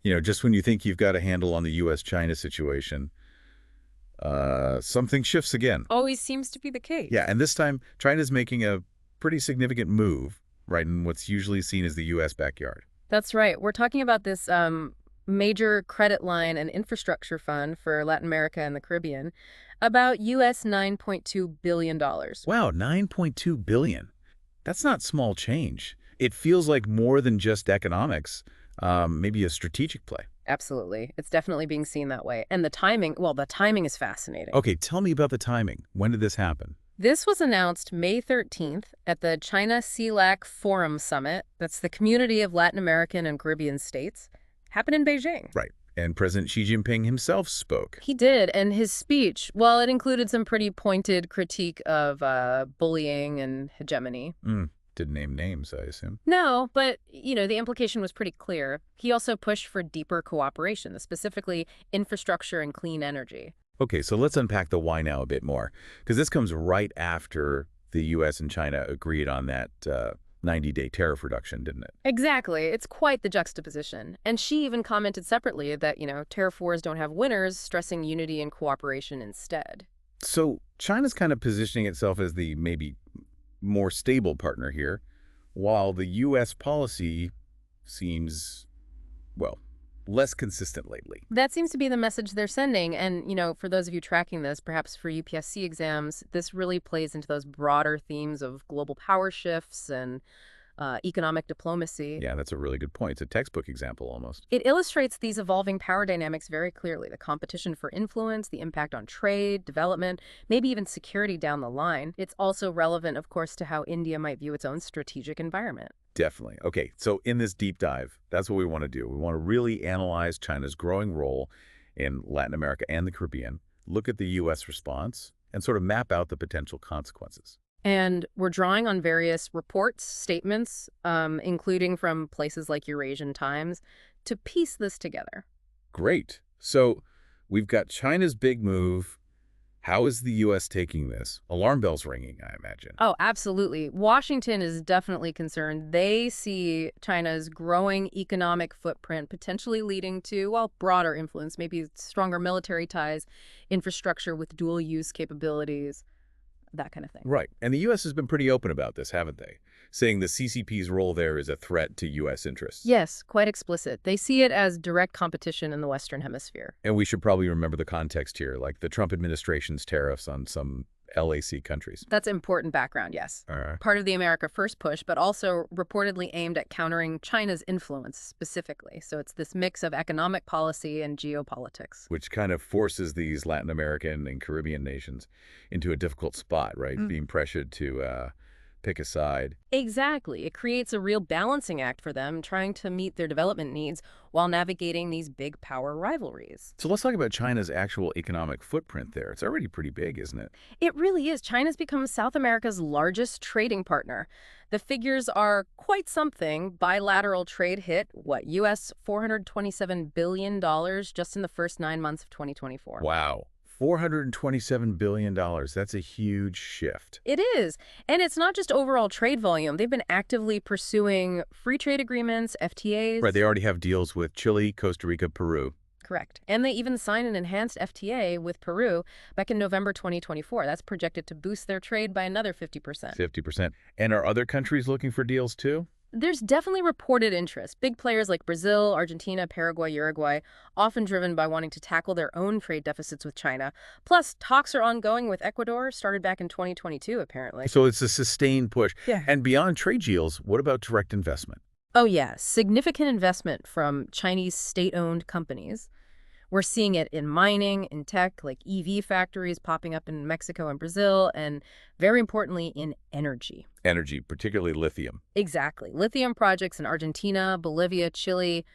Just when you think you've got a handle on the U.S.-China situation, something shifts again. Always seems to be the case. Yeah, and this time, China's making a pretty significant move, right, in what's usually seen as the U.S. backyard. That's right. We're talking about this major credit line and infrastructure fund for Latin America and the Caribbean, about U.S. $9.2 billion. Wow, $9.2 billion. That's not small change. It feels like more than just economics, maybe a strategic play. Absolutely. It's definitely being seen that way. And the timing is fascinating. Okay, tell me about the timing. When did this happen? This was announced May 13th at the China-CELAC Forum Summit. That's the Community of Latin American and Caribbean States. Happened in Beijing. Right. And President Xi Jinping himself spoke. He did, and his speech, well, it included some pretty pointed critique of bullying and hegemony. Didn't name names, I assume. No, but, the implication was pretty clear. He also pushed for deeper cooperation, specifically infrastructure and clean energy. Okay, so let's unpack the why now a bit more, because this comes right after the U.S. and China agreed on that 90-day tariff reduction, didn't it? Exactly. It's quite the juxtaposition. And Xi even commented separately that, tariff wars don't have winners, stressing unity and cooperation instead. So China's kind of positioning itself as the maybe more stable partner here, while the U.S. policy seems, well, less consistent lately. That seems to be the message they're sending. And, for those of you tracking this, perhaps for UPSC exams, this really plays into those broader themes of global power shifts and economic diplomacy. Yeah, that's a really good point. It's a textbook example almost. It illustrates these evolving power dynamics very clearly. The competition for influence, the impact on trade, development, maybe even security down the line. It's also relevant, of course, to how India might view its own strategic environment. Definitely. Okay, so in this deep dive, that's what we want to do. We want to really analyze China's growing role in Latin America and the Caribbean, look at the U.S. response, and sort of map out the potential consequences. And we're drawing on various reports, statements, including from places like Eurasian Times, to piece this together. Great. So we've got China's big move. How is the U.S. taking this? Alarm bells ringing, I imagine. Oh, absolutely. Washington is definitely concerned. They see China's growing economic footprint potentially leading to, well, broader influence, maybe stronger military ties, infrastructure with dual-use capabilities, that kind of thing. Right. And the U.S. has been pretty open about this, haven't they? Saying the CCP's role there is a threat to U.S. interests. Yes, quite explicit. They see it as direct competition in the Western Hemisphere. And we should probably remember the context here, like the Trump administration's tariffs on some LAC countries. That's important background, yes. Part of the America First push, but also reportedly aimed at countering China's influence specifically. So it's this mix of economic policy and geopolitics. Which kind of forces these Latin American and Caribbean nations into a difficult spot, right? Being pressured to pick a side. Exactly. It creates a real balancing act for them, trying to meet their development needs while navigating these big power rivalries. So let's talk about China's actual economic footprint there. It's already pretty big, isn't it? It really is. China's become South America's largest trading partner. The figures are quite something. Bilateral trade hit, U.S. $427 billion just in the first 9 months of 2024. Wow. $427 billion. That's a huge shift. It is. And it's not just overall trade volume. They've been actively pursuing free trade agreements, FTAs. Right. They already have deals with Chile, Costa Rica, Peru. Correct. And they even signed an enhanced FTA with Peru back in November 2024. That's projected to boost their trade by another 50%. 50%. And are other countries looking for deals too? There's definitely reported interest. Big players like Brazil, Argentina, Paraguay, Uruguay, often driven by wanting to tackle their own trade deficits with China. Plus, talks are ongoing with Ecuador, started back in 2022, apparently. So it's a sustained push. Yeah. And beyond trade deals, what about direct investment? Oh, yeah. Significant investment from Chinese state-owned companies. We're seeing it in mining, in tech, like EV factories popping up in Mexico and Brazil, and very importantly, in energy. Energy, particularly lithium. Exactly. Lithium projects in Argentina, Bolivia, Chile,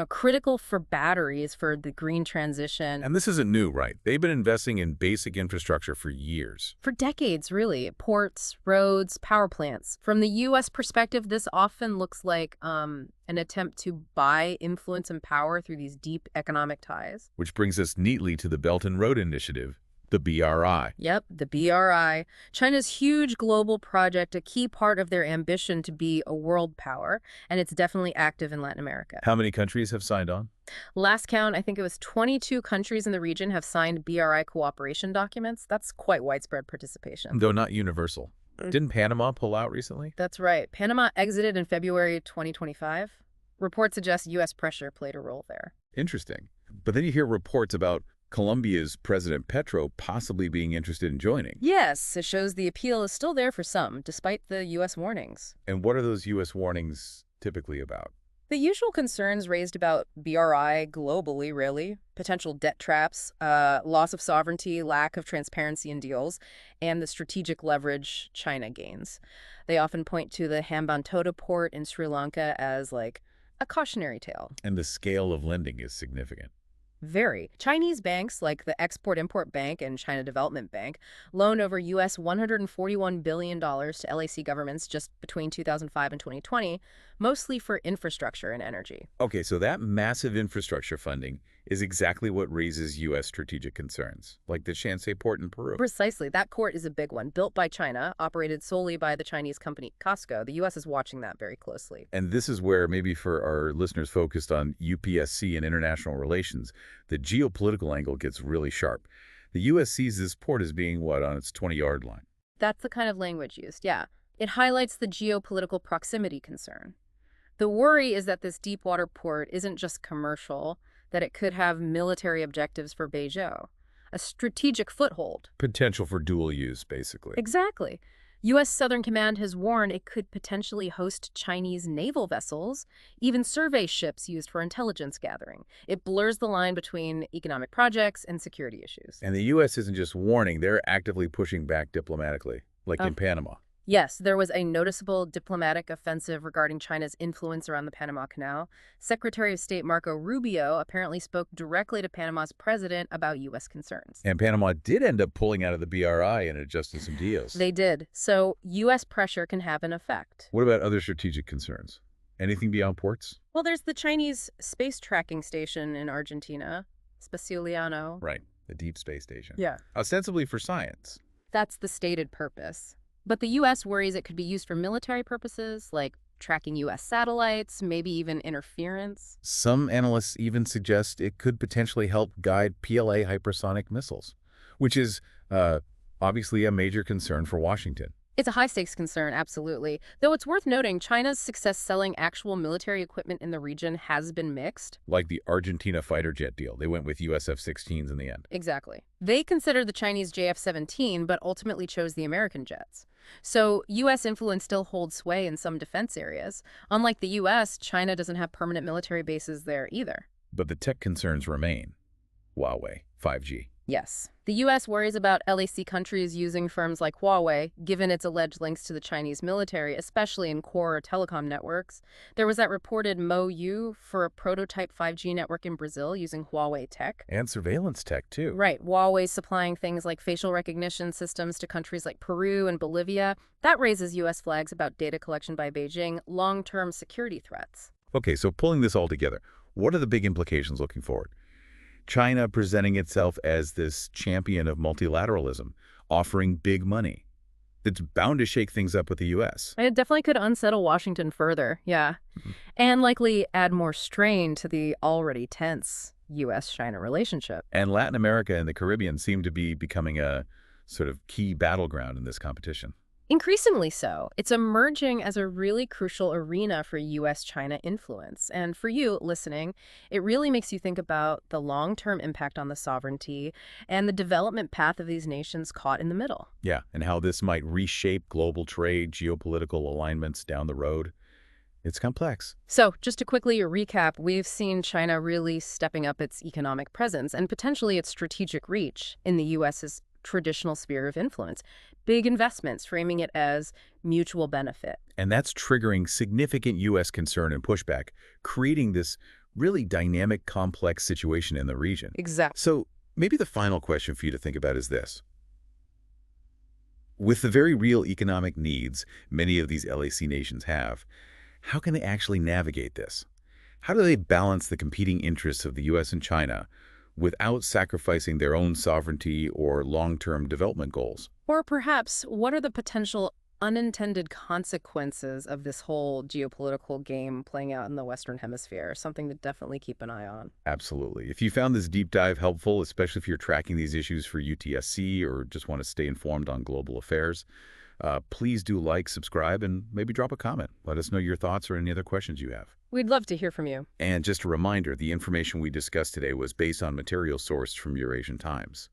critical for batteries for the green transition. And this isn't new, right? They've been investing in basic infrastructure for years. For decades, really. Ports, roads, power plants. From the U.S. perspective, this often looks like an attempt to buy influence and power through these deep economic ties. Which brings us neatly to the Belt and Road Initiative, the BRI. Yep, the BRI. China's huge global project, a key part of their ambition to be a world power, and it's definitely active in Latin America. How many countries have signed on? Last count, I think it was 22 countries in the region have signed BRI cooperation documents. That's quite widespread participation. Though not universal. Didn't Panama pull out recently? That's right. Panama exited in February 2025. Reports suggest U.S. pressure played a role there. Interesting. But then you hear reports about Colombia's President Petro possibly being interested in joining. Yes, it shows the appeal is still there for some, despite the U.S. warnings. And what are those U.S. warnings typically about? The usual concerns raised about BRI globally, really. Potential debt traps, loss of sovereignty, lack of transparency in deals, and the strategic leverage China gains. They often point to the Hambantota port in Sri Lanka as, like, a cautionary tale. And the scale of lending is significant. Very. Chinese banks like the Export-Import Bank and China Development Bank loaned over U.S. $141 billion to LAC governments just between 2005 and 2020, mostly for infrastructure and energy. Okay, so that massive infrastructure funding is exactly what raises U.S. strategic concerns, like the Shanxi port in Peru. Precisely. That port is a big one, built by China, operated solely by the Chinese company COSCO. The U.S. is watching that very closely. And this is where, maybe for our listeners focused on UPSC and international relations, the geopolitical angle gets really sharp. The U.S. sees this port as being, what, on its 20-yard line? That's the kind of language used, yeah. It highlights the geopolitical proximity concern. The worry is that this deepwater port isn't just commercial, that it could have military objectives for Beijing, a strategic foothold. Potential for dual use, basically. Exactly. U.S. Southern Command has warned it could potentially host Chinese naval vessels, even survey ships used for intelligence gathering. It blurs the line between economic projects and security issues. And the U.S. isn't just warning, they're actively pushing back diplomatically, like in Panama. Yes, there was a noticeable diplomatic offensive regarding China's influence around the Panama Canal. Secretary of State Marco Rubio apparently spoke directly to Panama's president about U.S. concerns. And Panama did end up pulling out of the BRI and adjusting some deals. They did. So U.S. pressure can have an effect. What about other strategic concerns? Anything beyond ports? Well, there's the Chinese space tracking station in Argentina, Spacioliano. Right, the deep space station. Yeah. Ostensibly for science. That's the stated purpose. But the U.S. worries it could be used for military purposes, like tracking U.S. satellites, maybe even interference. Some analysts even suggest it could potentially help guide PLA hypersonic missiles, which is obviously a major concern for Washington. It's a high-stakes concern, absolutely. Though it's worth noting, China's success selling actual military equipment in the region has been mixed. Like the Argentina fighter jet deal. They went with US F-16s in the end. Exactly. They considered the Chinese JF-17, but ultimately chose the American jets. So U.S. influence still holds sway in some defense areas. Unlike the U.S., China doesn't have permanent military bases there either. But the tech concerns remain. Huawei, 5G. Yes. The U.S. worries about LAC countries using firms like Huawei, given its alleged links to the Chinese military, especially in core telecom networks. There was that reported MOU for a prototype 5G network in Brazil using Huawei tech. And surveillance tech, too. Right. Huawei supplying things like facial recognition systems to countries like Peru and Bolivia. That raises U.S. flags about data collection by Beijing, long-term security threats. Okay, so pulling this all together, what are the big implications looking forward? China presenting itself as this champion of multilateralism, offering big money. That's bound to shake things up with the U.S. It definitely could unsettle Washington further, yeah. And likely add more strain to the already tense U.S.-China relationship. And Latin America and the Caribbean seem to be becoming a sort of key battleground in this competition. Increasingly so. It's emerging as a really crucial arena for U.S.-China influence. And for you, listening, it really makes you think about the long-term impact on the sovereignty and the development path of these nations caught in the middle. Yeah, and how this might reshape global trade, geopolitical alignments down the road. It's complex. So, just to quickly recap, we've seen China really stepping up its economic presence and potentially its strategic reach in the U.S.'s traditional sphere of influence. Big investments, framing it as mutual benefit. And that's triggering significant U.S. concern and pushback, creating this really dynamic, complex situation in the region. Exactly. So maybe the final question for you to think about is this. With the very real economic needs many of these LAC nations have, how can they actually navigate this? How do they balance the competing interests of the U.S. and China without sacrificing their own sovereignty or long-term development goals? Or perhaps, what are the potential unintended consequences of this whole geopolitical game playing out in the Western Hemisphere, something to definitely keep an eye on. Absolutely. If you found this deep dive helpful, especially if you're tracking these issues for UTSC or just want to stay informed on global affairs, please do like, subscribe, and maybe drop a comment. Let us know your thoughts or any other questions you have. We'd love to hear from you. And just a reminder, the information we discussed today was based on material sourced from Eurasian Times.